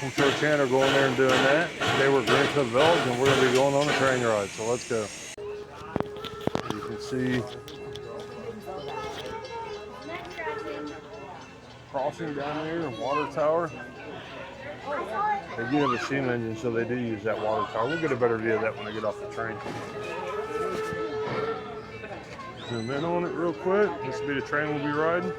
welcome to our channel going there and doing that. Today we're at Greenfield Village and we're going to be going on a train ride, so let's go. You can see crossing down there, water tower. They do have a steam engine, so they do use that water tower. We'll get a better view of that when I get off the train. Zoom in on it real quick. This will be the train we'll be riding.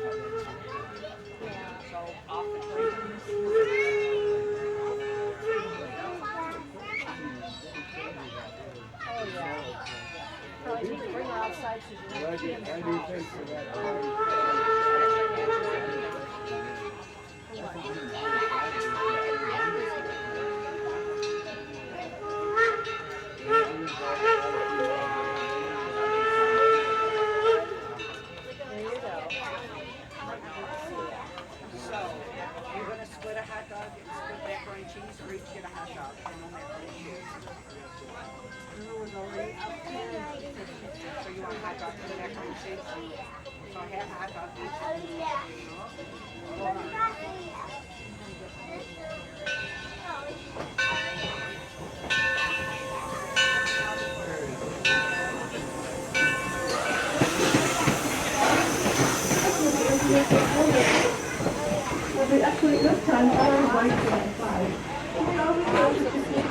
Actually, this time, I was right inside.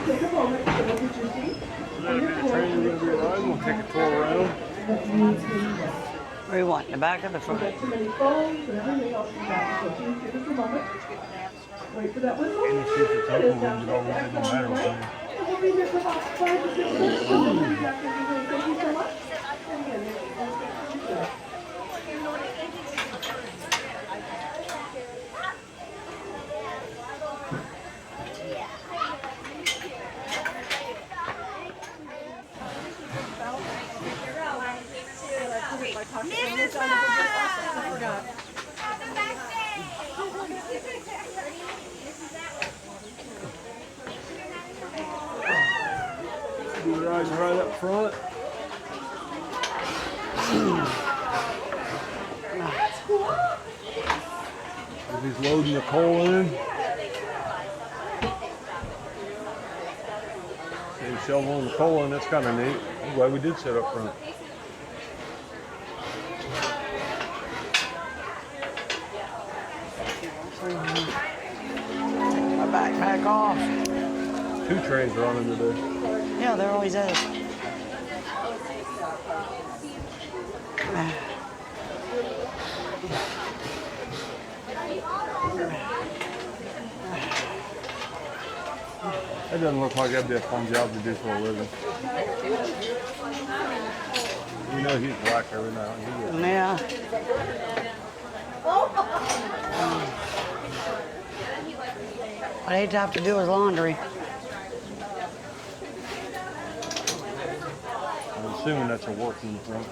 Take a moment to look at your seat. That'll be the train we're going to be riding. We'll take a tour around. Where do you want? The back or the front? Too many phones and everything else in back. So please give us a moment. Wait for that whistle. And you see if it's open, we can get over there. It doesn't matter with me. We'll be here for about 5 to 6 minutes. Thank you so much. And again, thank you. Be riding right up front. He's loading the coal in. And shoveling the coal in. That's kind of neat. I'm glad we did sit up front. My backpack off. 2 trains running today. Yeah, there always is. That doesn't look like that'd be a fun job to do for a living. You know he's black every now and then. Yeah. What I'd have to do is laundry. I'm assuming that's a working front.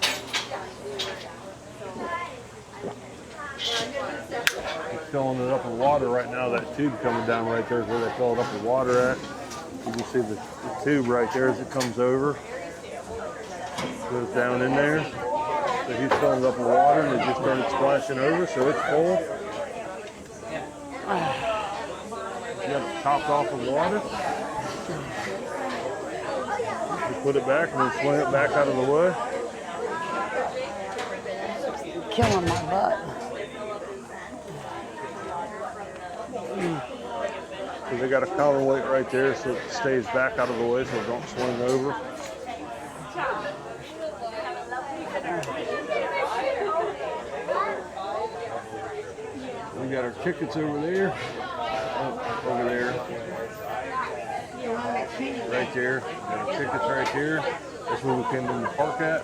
They're filling it up with water right now. That tube coming down right there is where they fill it up with water at. You can see the tube right there as it comes over. Goes down in there. So he's filling it up with water and it just started splashing over, so it's full. You have it topped off with water. You put it back and then swing it back out of the way. Killing my butt. So they got a counterweight right there so it stays back out of the way so it don't swing over. We got our tickets over there. Oh, over there. Right there. Got our tickets right here. That's where we came in the park at.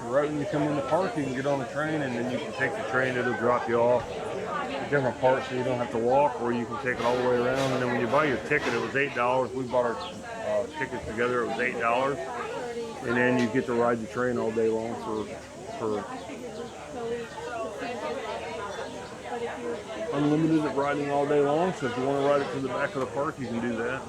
Right when you come in the park, you can get on the train and then you can take the train. It'll drop you off at different parts so you don't have to walk, or you can take it all the way around. And then when you buy your ticket, it was $8. We bought our tickets together. It was $8. And then you get to ride the train all day long for unlimited riding all day long. So if you want to ride it to the back of the park, you can do that.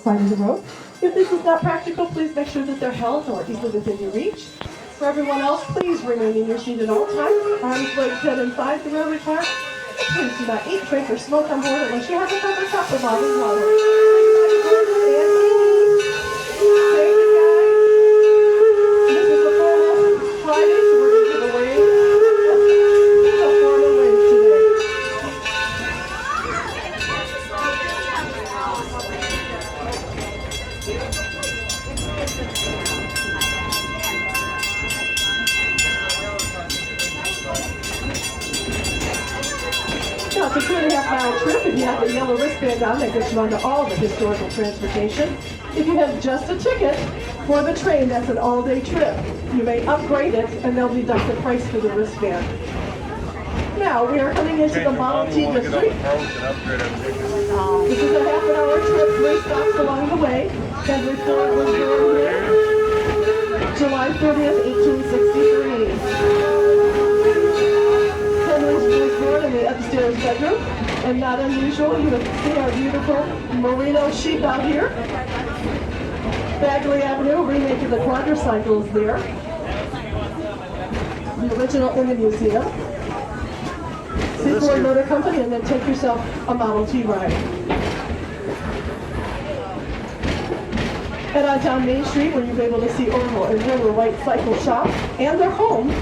side of the road. If this is not practical, please make sure that they're held or easily within your reach. For everyone else, please remain in your seat at all times. Arms, legs, head inside the railway car. Please do not eat, drink, or smoke on board unless you have a proper cup of bottled water. Thank you, guys. This is the full Friday, so we're going to give away a formal wave today. Now, it's a 2.5-mile trip. If you have the yellow wristband on, that gets you onto all the historical transportation. If you have just a ticket for the train, that's an all-day trip. You may upgrade it, and they'll deduct the price for the wristband. Now, we are coming into the Model T district. This is a half-an-hour trip, 3 stops along the way. Henry Ford was born here, July 30th, 1863. Was born in the upstairs bedroom, and not unusual, you can see our beautiful merino sheep out here. Bagley Avenue, remake of the quadricycle is there. The original in the museum. See Ford Motor Company, and then take yourself a Model T ride. Head on down Main Street where you'll be able to see Orville and River White Cycle Shop and their home.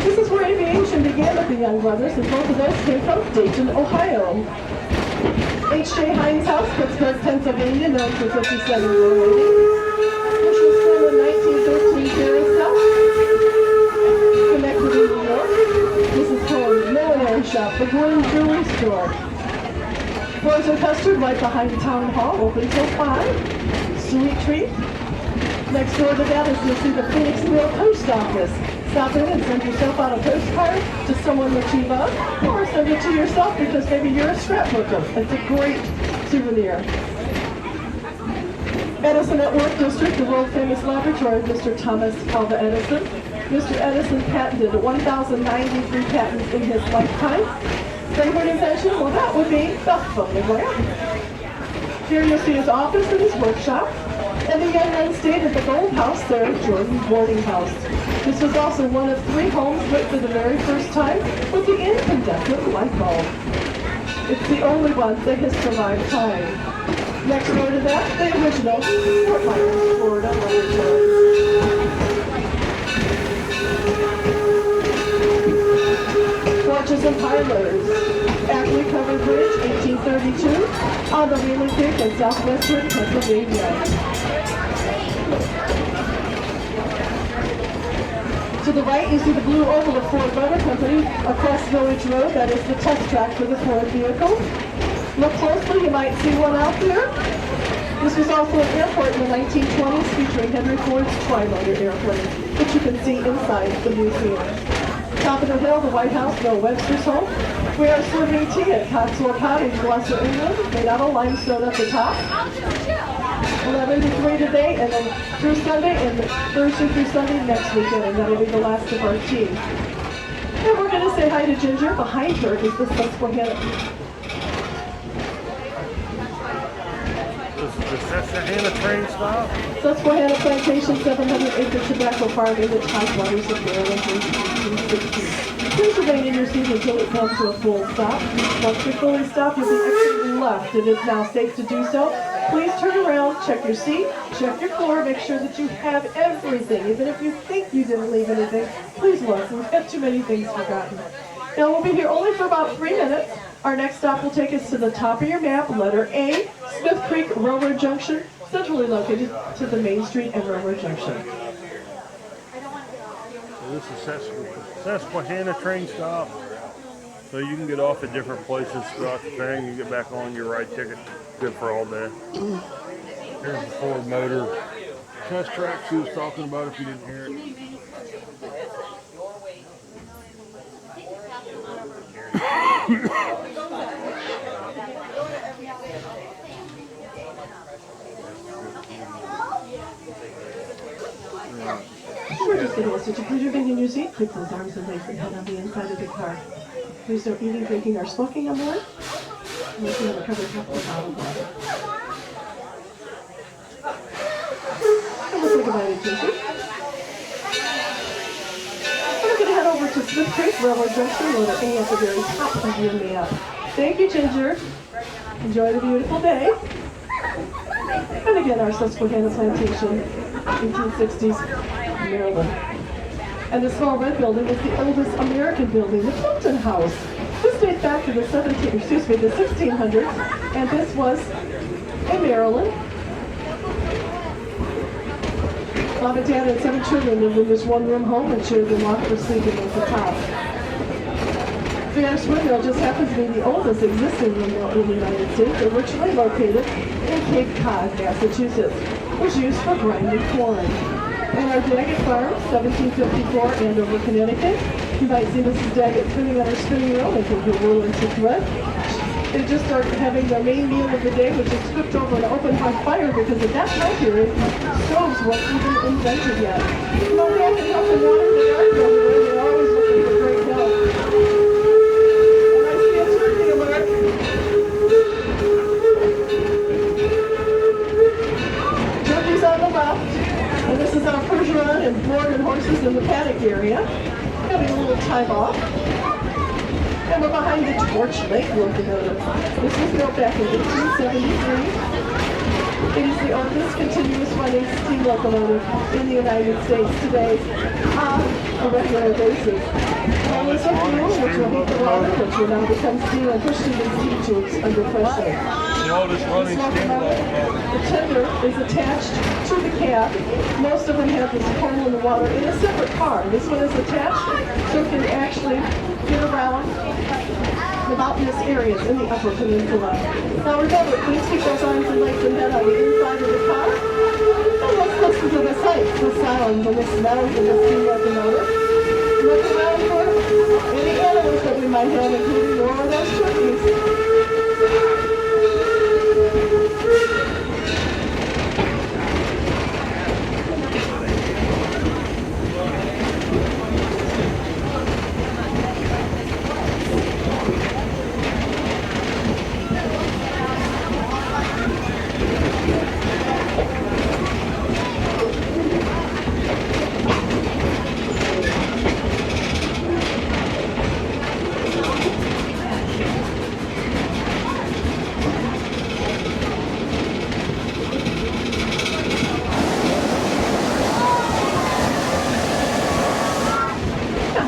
This is where aviation began with the Young Brothers, and both of those came from Dayton, Ohio. H.J. Heinz House, Pittsburgh, Pennsylvania, known for 57-year waiting. Which was from the 1913 carousel. Connected in New York. This is called Millinery Shop, the Gordon Jewelry Store. Floors and Custard right behind Town Hall, open till 5. Sweet treat. Next door to that is you'll see the Phoenix Mill Post Office. Stop in and send yourself out a postcard to someone that you love, or send it to yourself because maybe you're a scrapbooker. It's a great souvenir. Edison at Work District, the world famous laboratory of Mr. Thomas Alva Edison. Mr. Edison patented 1,093 patents in his lifetime. Favorite invention? Well, that would be the phonograph. Here you'll see his office and his workshop. And the young men stayed at the Gold House there at Jordan's boarding house. This was also one of 3 homes built for the very first time with the incandescent light bulb. It's the only one that has survived time. Next door to that, the original Fort Myers, Florida laboratory. Porches and Parlors. Ackley Covered Bridge, 1832, on the Wheeling Creek in southwestern Pennsylvania. To the right, you see the blue oval of Ford Motor Company across Village Road. That is the test track for the Ford vehicle. Look closely, you might see one out there. This was also an airport in the 1920s featuring Henry Ford's tri-motor airplane, which you can see inside the museum. Top of the hill, the White House, Bill Webster's home. We are serving tea at Cotswold Cottage, Gloucester, England, made out of limestone at the top. 11 to 3 today, and then through Sunday, and Thursday through Sunday next weekend, and that'll be the last of our tea. And we're going to say hi to Ginger. Behind her is the Susquehanna. This is the Susquehanna train stop. Susquehanna Plantation, 700-acre tobacco farm in the Tidewaters of Maryland, 1816. Please remain in your seat until it comes to a full stop. Once you're fully stopped, you'll be exiting left. It is now safe to do so. Please turn around, check your seat, check your floor, make sure that you have everything. Even if you think you didn't leave anything, please look. We've got too many things forgotten. Now, we'll be here only for about 3 minutes. Our next stop will take us to the top of your map, letter A, Smith Creek Railroad Junction, centrally located to the Main Street and Railroad Junction. So this is Susquehanna train stop. So you can get off at different places throughout the thing. You get back on your ride ticket. Good for all day. Here's the Ford Motor test track she was talking about if you didn't hear it. We're just going to ask you to please remain in your seat, keep those arms and legs and head on the inside of the car. Please don't eating, drinking, or smoking on board. Unless you have a covered cup or bottle of water. provided, Ginger. We're going to head over to Smith Creek Railroad Junction, letter A at the very top of your map. Thank you, Ginger. Enjoy the beautiful day. And again, our Susquehanna Plantation, 1860s, Maryland. And the small red building is the oldest American building, the Fulton House. This dates back to the 1600s, and this was in Maryland. Mom and Dad and 7 children lived in this one-room home and shared the loft for sleeping at the top. The Irish windmill just happens to be the oldest existing windmill in the United States, originally located in Cape Cod, Massachusetts. It was used for grinding corn. And our Daggett Farm, 1754, Andover, Connecticut. You might see Mrs. Daggett spinning on her spinning wheel, making her wool into thread. They just start having their main meal of the day, which is cooked over an open hot fire, because at that time period, stoves weren't even invented yet. You know, they can help and water the garden over there. They're always looking for great help. And I see a turkey alert. Turkey's on the left. And this is our Percheron and Morgan horses in the paddock area. Having a little time off. And we're behind the Torch Lake locomotive. This was built back in 1873. It is the oldest continuous running steam locomotive in the United States today on a regular basis. All is a fuel, which will heat the water, which will now become steam and pushed into steam tubes under pressure. The oldest running steam locomotive. The tender is attached to the cab. Most of them have this hole in the water in a separate car. This one is attached so it can actually get around the mountainous areas in the Upper Peninsula. Now remember, please keep those arms and legs and head on the inside of the car. And let's listen to the sights, the sounds, and the smells of the steam locomotive. Look around for any animals that we might have, including more of those turkeys.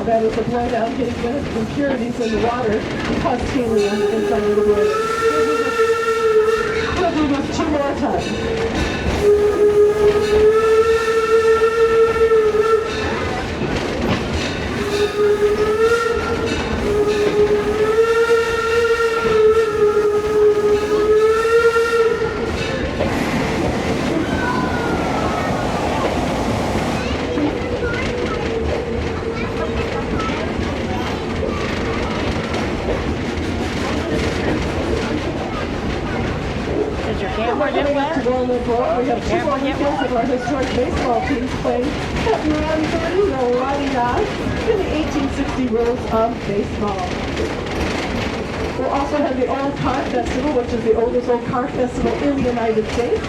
That is a blowdown getting rid of impurities in the water and cause tailing on the inside of the boiler. We'll do this 2 more times. We have 2 more weekends of our historic baseball teams playing at 1:30. They'll riding on in the 1860 rules of baseball. We'll also have the Old Car Festival, which is the oldest old car festival in the United States.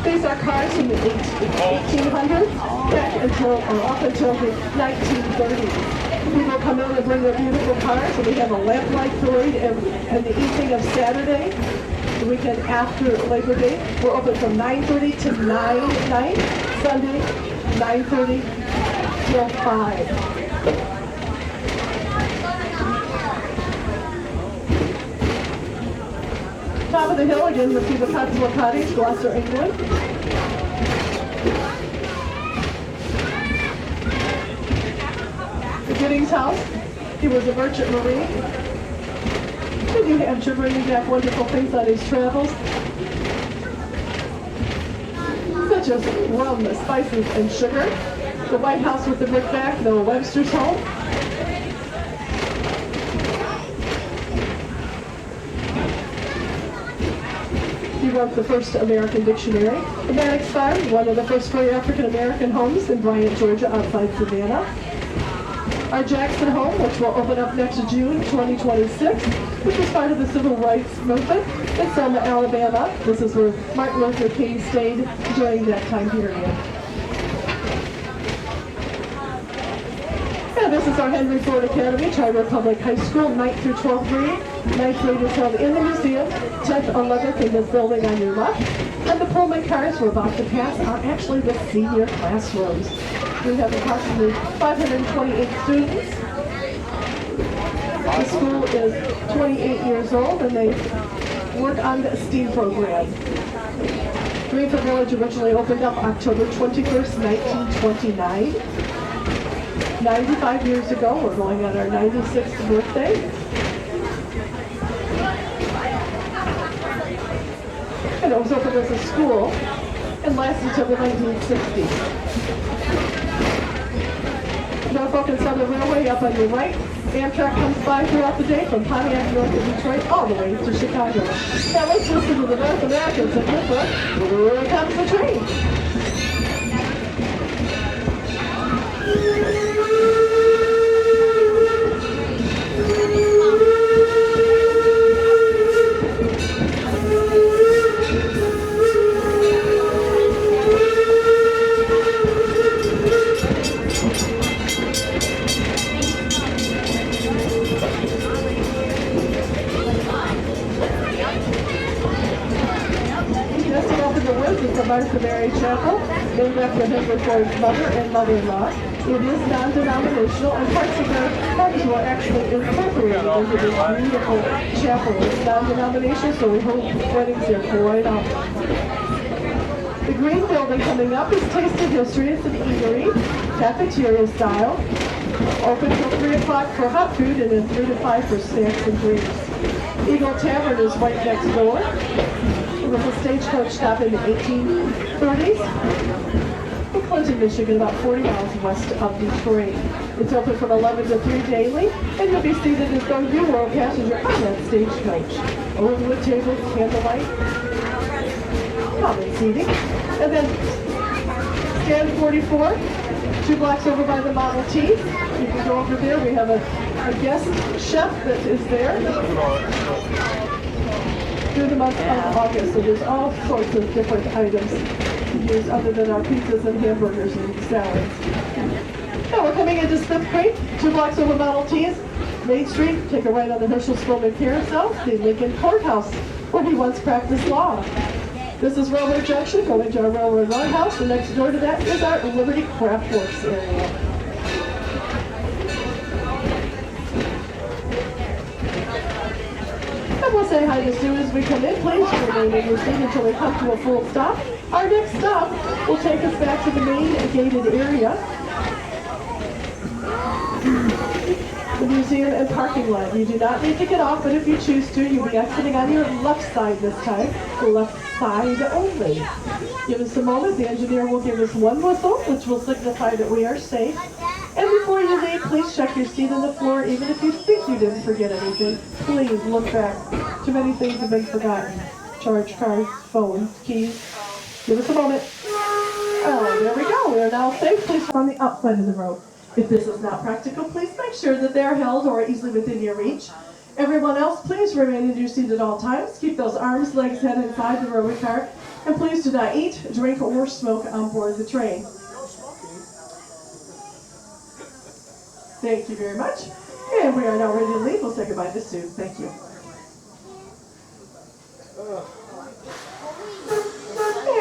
These are cars from the 1800s back until, or up until the 1930s. People come in and bring their beautiful cars, and we have a lamplight parade and the evening of Saturday. The weekend after Labor Day, we're open from 9:30 to 9 at night. Sunday, 9:30 till 5. Top of the hill again, you'll see the Cotswold Cottage, Gloucester, England. The Giddings House, he was a merchant marine. New Hampshire, bringing back wonderful things on his travels, such as rum, spices, and sugar. The White House with the brick back, the Webster's home. He wrote the first American dictionary. The Maddox Farm, one of the first free African-American homes in Bryant, Georgia, outside Savannah. Our Jackson home, which will open up next June 2026, which was part of the Civil Rights Movement in Selma, Alabama. This is where Martin Luther King stayed during that time period. And this is our Henry Ford Academy, Charter Public High School, 9th through 12th grade. 9th grade is held in the museum, 10th, 11th in this building on your left. And the Pullman cars we're about to pass are actually the senior classrooms. We have approximately 528 students. The school is 28 years old and they work on the STEAM program. Greenfield Village originally opened up October 21st, 1929. 95 years ago, we're going on our 96th birthday. And it was opened as a school and lasted until the 1960s. Norfolk and Southern Railway up on your right. Amtrak comes by throughout the day from Pontiac north of Detroit all the way to Chicago. Now let's listen to the North Americans and this one. Here comes the train. Chapel, named after Henry Ford's mother and mother-in-law. It is non-denominational, and parts of their homes were actually incorporated into this beautiful chapel. It's non-denominational, so we hold weddings here quite often. The green building coming up is Taste of History. It's an eatery, cafeteria style. Open till 3 o'clock for hot food and then 3 to 5 for snacks and drinks. Eagle Tavern is right next door. It was a stagecoach stop in the 1830s in Clinton, Michigan, about 40 miles west of Detroit. It's open from 11 to 3 daily, and you'll be seated as though you were a passenger on that stagecoach. Old wood tables, candlelight, common seating. And then stand 44, 2 blocks over by the Model T. You can go over there. We have a guest chef that is there. Through the month of August, so there's all sorts of different items to use other than our pizzas and hamburgers and salads. Now we're coming into Smith Creek, 2 blocks over Model T's, Main Street. Take a right on the Herschel-Spillman Carousel, the Lincoln Courthouse, where he once practiced law. This is Railroad Junction, going to our Railroad Roundhouse, and next door to that is our Liberty Craft Works area. We'll say hi to Sue as we come in. Please remain in your seat until we come to a full stop. Our next stop will take us back to the main gated area, the museum and parking lot. You do not need to get off, but if you choose to, you'll be exiting on your left side this time. The left side only. Give us a moment. The engineer will give us one whistle, which will signify that we are safe. And before you leave, please check your seat on the floor. Even if you think you didn't forget anything, please look back. Too many things have been forgotten. Charge cards, phones, keys. Give us a moment. Oh, there we go. We are now safe. Please on the outside of the road. If this is not practical, please make sure that they're held or easily within your reach. Everyone else, please remain in your seat at all times. Keep those arms, legs, head inside the railway car. And please do not eat, drink, or smoke on board the train. Thank you very much. And we are now ready to leave. We'll say goodbye to Sue. Thank you.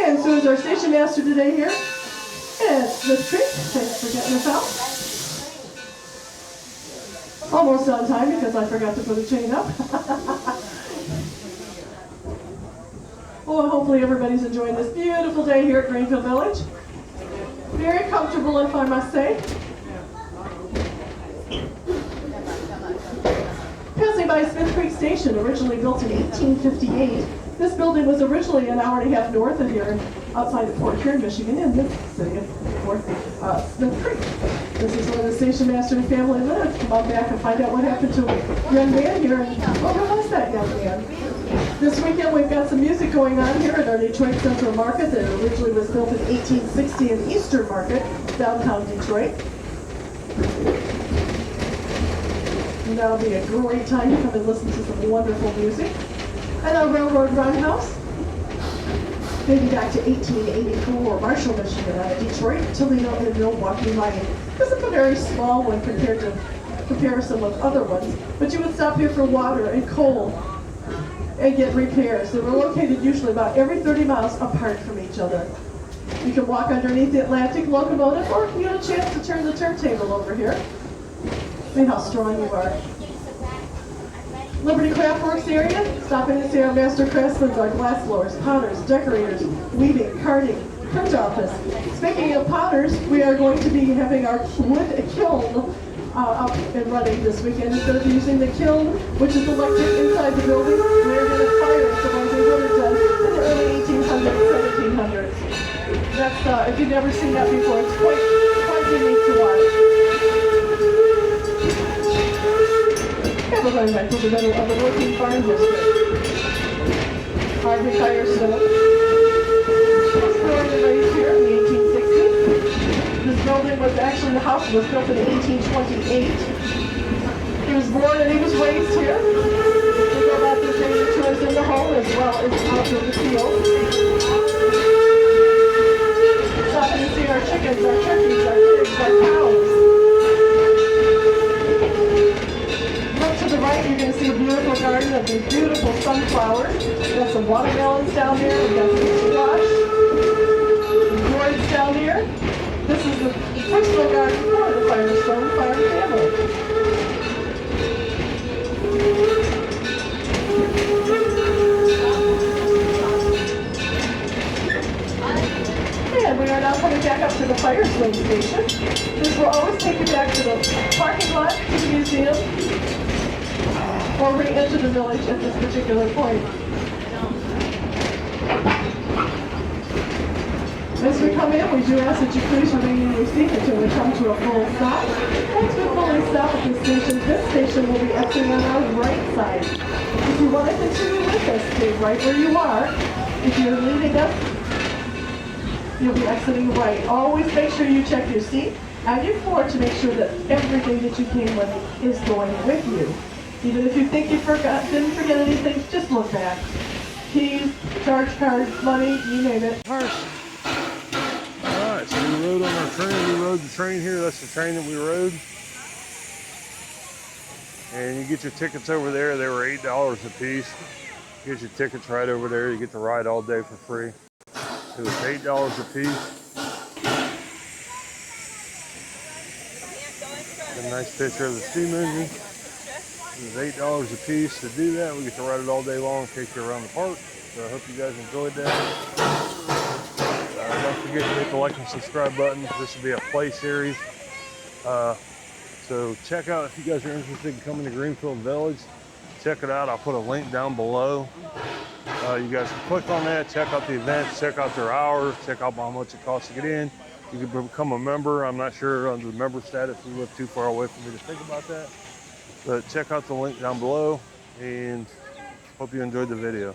And Sue is our station master today here at Smith Creek. Thanks for getting us out. Almost on time because I forgot to put a chain up. Well, hopefully everybody's enjoying this beautiful day here at Greenfield Village. Very comfortable, if I must say. Passing by Smith Creek Station, originally built in 1858. This building was originally an hour and a half north of here, outside of Fort Kearny, Michigan, in the city of Smith Creek. This is where the station master and family lived. Come on back and find out what happened to a young man here. And who was that young man? This weekend we've got some music going on here at our Detroit Central Market that originally was built in 1860 in Eastern Market, downtown Detroit. And that'll be a great time to come and listen to some wonderful music. And our Railroad Roundhouse dating back to 1884, Marshall, Michigan, out of Detroit, Toledo, and Milwaukee Mining. This is a very small one compared to comparison with other ones, but you would stop here for water and coal and get repairs. They were located usually about every 30 miles apart from each other. You can walk underneath the Atlantic locomotive, or you get a chance to turn the turntable over here. See how strong you are. Liberty Craft Works area, stop in and see our master craftsmen, our glass blowers, potters, decorators, weaving, carding, print office. Speaking of potters, we are going to be having our wood kiln up and running this weekend. Instead of using the kiln, which is electric inside the building, we're going to fire it the way they would have done in the early 1800s, 1700s. That's, if you've never seen that before, it's quite unique to watch. Yeah, we're going back to the middle of the working farm district. Hard retired stone. It was born and raised here in the 1860s. This building was actually, the house was built in 1828. He was born and he was raised here. We go about the daily tours in the home as well as out in the field. Stop and see our chickens, our turkeys, our pigs, our cows. Look to the right, you're going to see a beautiful garden of these beautiful sunflowers. We've got some watermelons down there. We've got some squash. Gourds down here. This is the personal garden for the Firestone farm family. And we are now coming back up to the Firestone station. This will always take you back to the parking lot, to the museum, or re-enter the village at this particular point. As we come in, we do ask that you please remain in your seat until we come to a full stop. Once we fully stop at this station will be exiting on our right side. If you want to continue with us, stay right where you are. If you're leaving us, you'll be exiting right. Always make sure you check your seat and your floor to make sure that everything that you came with is going with you. Even if you think you didn't forget anything, just look back. Keys, charge card, money, you name it. Alright, so we rode on our train. We rode the train here. That's the train that we rode. And you get your tickets over there. They were $8 a piece. You get your tickets right over there. You get to ride all day for free. It was $8 a piece. A nice picture of the steam engine. It was $8 a piece to do that. We get to ride it all day long, take you around the park. So I hope you guys enjoyed that. Don't forget to hit the like and subscribe button. This will be a play series. So check out, if you guys are interested in coming to Greenfield Village, check it out. I'll put a link down below. You guys can click on that, check out the events, check out their hours, check out how much it costs to get in. You can become a member. I'm not sure on the member status. We live too far away for me to think about that. But check out the link down below, and hope you enjoyed the video.